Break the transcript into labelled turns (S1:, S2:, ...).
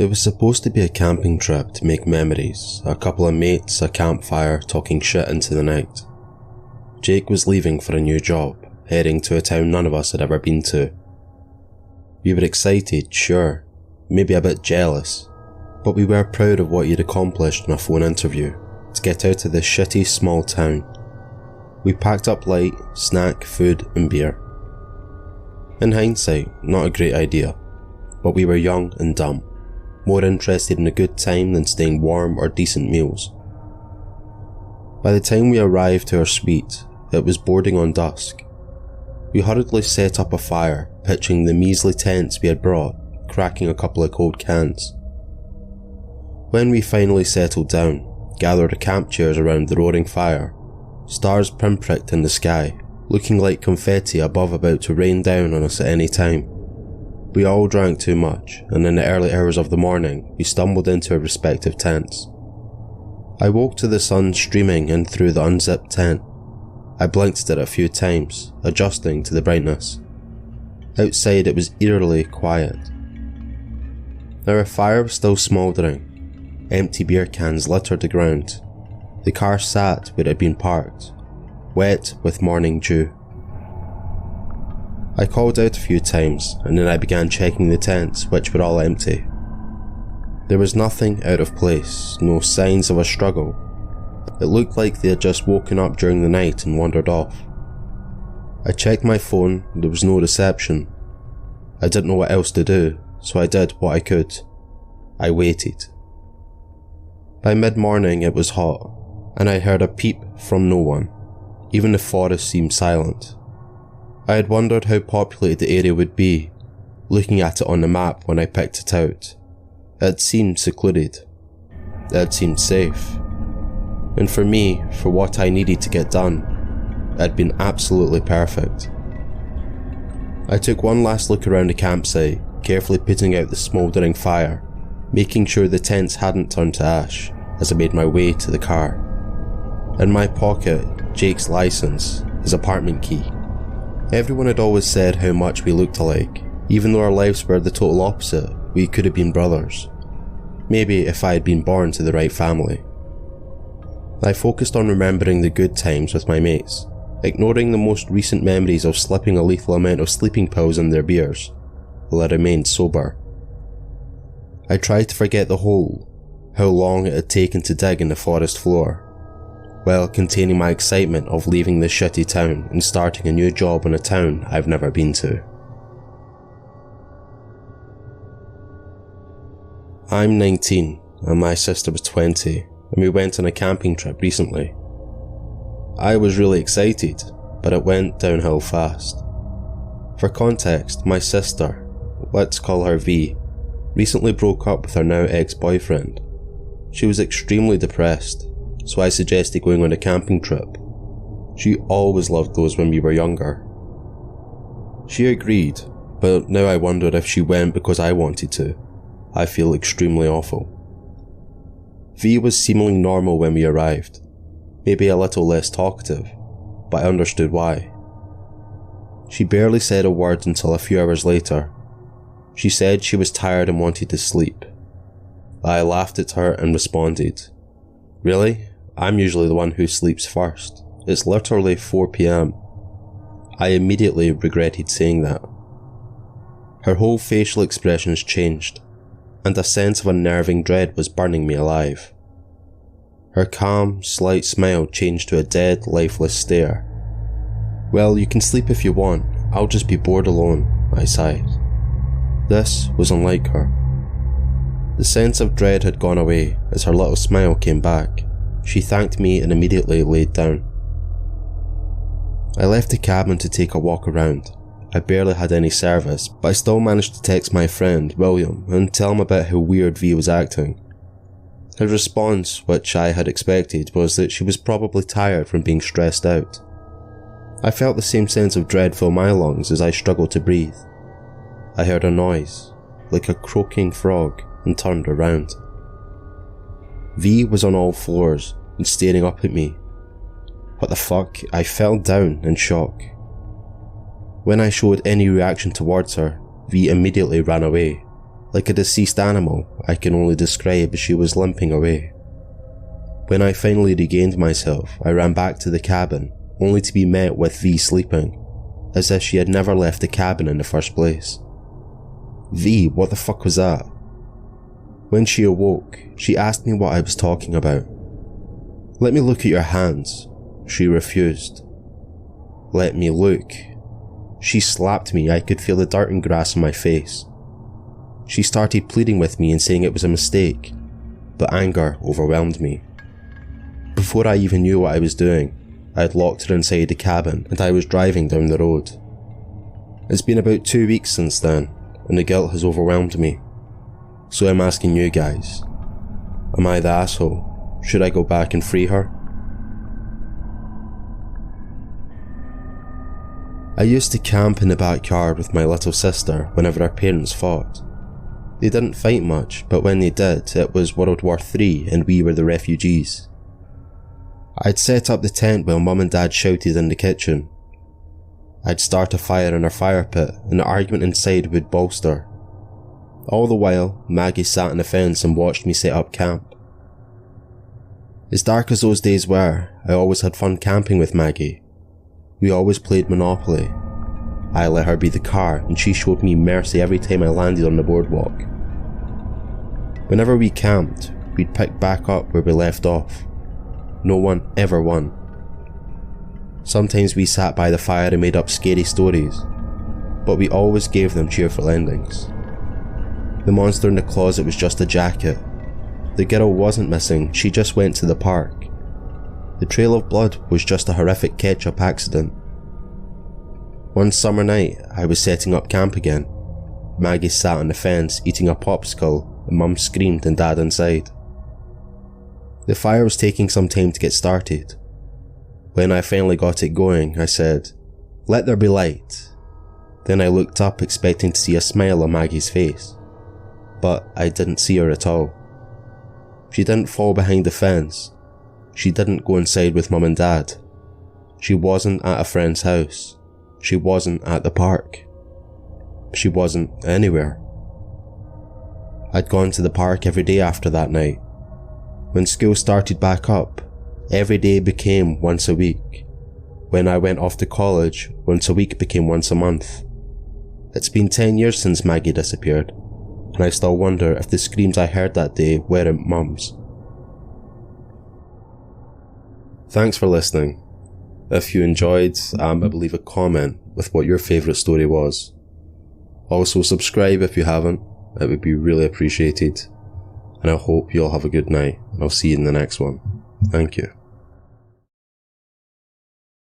S1: It was supposed to be a camping trip to make memories, a couple of mates, a campfire, talking shit into the night. Jake was leaving for a new job, heading to a town none of us had ever been to. We were excited, sure, maybe a bit jealous, but we were proud of what he'd accomplished in a phone interview, to get out of this shitty small town. We packed up light, snack, food and beer. In hindsight, not a great idea, but we were young and dumb, more interested in a good time than staying warm or decent meals. By the time we arrived to our suite, it was bordering on dusk. We hurriedly set up a fire, pitching the measly tents we had brought, cracking a couple of cold cans. When we finally settled down, gathered camp chairs around the roaring fire, stars pinpricked in the sky, looking like confetti above about to rain down on us at any time. We all drank too much, and in the early hours of the morning, we stumbled into our respective tents. I woke to the sun streaming in through the unzipped tent. I blinked at it a few times, adjusting to the brightness. Outside it was eerily quiet. Our fire was still smouldering. Empty beer cans littered the ground. The car sat where it had been parked, wet with morning dew. I called out a few times, and then I began checking the tents, which were all empty. There was nothing out of place, no signs of a struggle. It looked like they had just woken up during the night and wandered off. I checked my phone, there was no reception. I didn't know what else to do, so I did what I could. I waited. By mid-morning it was hot, and I heard a peep from no one. Even the forest seemed silent. I had wondered how populated the area would be, looking at it on the map when I picked it out. It had seemed secluded. It had seemed safe. And for me, for what I needed to get done, it had been absolutely perfect. I took one last look around the campsite, carefully putting out the smouldering fire, making sure the tents hadn't turned to ash as I made my way to the car. In my pocket, Jake's license, his apartment key. Everyone had always said how much we looked alike. Even though our lives were the total opposite, we could have been brothers. Maybe if I had been born to the right family. I focused on remembering the good times with my mates, ignoring the most recent memories of slipping a lethal amount of sleeping pills in their beers, while I remained sober. I tried to forget the hole, how long it had taken to dig in the forest floor, while containing my excitement of leaving this shitty town and starting a new job in a town I've never been to. I'm 19 and my sister was 20, and we went on a camping trip recently. I was really excited, but it went downhill fast. For context, my sister, let's call her V, recently broke up with her now ex-boyfriend. She was extremely depressed, so I suggested going on a camping trip. She always loved those when we were younger. She agreed, but now I wonder if she went because I wanted to. I feel extremely awful. V was seemingly normal when we arrived, maybe a little less talkative, but I understood why. She barely said a word until a few hours later. She said she was tired and wanted to sleep. I laughed at her and responded, "Really? I'm usually the one who sleeps first. It's literally 4 PM. I immediately regretted saying that. Her whole facial expressions changed, and a sense of unnerving dread was burning me alive. Her calm, slight smile changed to a dead, lifeless stare. "Well, you can sleep if you want, I'll just be bored alone," I sighed. This was unlike her. The sense of dread had gone away as her little smile came back. She thanked me and immediately laid down. I left the cabin to take a walk around. I barely had any service, but I still managed to text my friend, William, and tell him about how weird V was acting. His response, which I had expected, was that she was probably tired from being stressed out. I felt the same sense of dread fill my lungs as I struggled to breathe. I heard a noise, like a croaking frog, and turned around. V was on all fours and staring up at me. What the fuck? I fell down in shock. When I showed any reaction towards her, V immediately ran away, like a deceased animal I can only describe as she was limping away. When I finally regained myself, I ran back to the cabin, only to be met with V sleeping, as if she had never left the cabin in the first place. V, what the fuck was that? When she awoke, she asked me what I was talking about. Let me look at your hands. She refused. Let me look. She slapped me. I could feel the dirt and grass on my face. She started pleading with me and saying it was a mistake, but anger overwhelmed me. Before I even knew what I was doing, I had locked her inside the cabin and I was driving down the road. It's been about 2 weeks since then, and the guilt has overwhelmed me. So I'm asking you guys, am I the asshole? Should I go back and free her? I used to camp in the backyard with my little sister whenever our parents fought. They didn't fight much, but when they did, it was World War III and we were the refugees. I'd set up the tent while Mum and Dad shouted in the kitchen. I'd start a fire in our fire pit and the argument inside would bolster. All the while, Maggie sat on the fence and watched me set up camp. As dark as those days were, I always had fun camping with Maggie. We always played Monopoly. I let her be the car and she showed me mercy every time I landed on the boardwalk. Whenever we camped, we'd pick back up where we left off. No one ever won. Sometimes we sat by the fire and made up scary stories, but we always gave them cheerful endings. The monster in the closet was just a jacket. The girl wasn't missing, she just went to the park. The trail of blood was just a horrific ketchup accident. One summer night, I was setting up camp again. Maggie sat on the fence eating a popsicle and Mum screamed and Dad inside. The fire was taking some time to get started. When I finally got it going, I said, "Let there be light." Then I looked up expecting to see a smile on Maggie's face, but I didn't see her at all. She didn't fall behind the fence. She didn't go inside with Mum and Dad. She wasn't at a friend's house. She wasn't at the park. She wasn't anywhere. I'd gone to the park every day after that night. When school started back up, every day became once a week. When I went off to college, once a week became once a month. It's been 10 years since Maggie disappeared, and I still wonder if the screams I heard that day weren't Mum's. Thanks for listening. If you enjoyed, I leave a comment with what your favourite story was. Also subscribe if you haven't, it would be really appreciated. And I hope you all have a good night, and I'll see you in the next one. Thank you.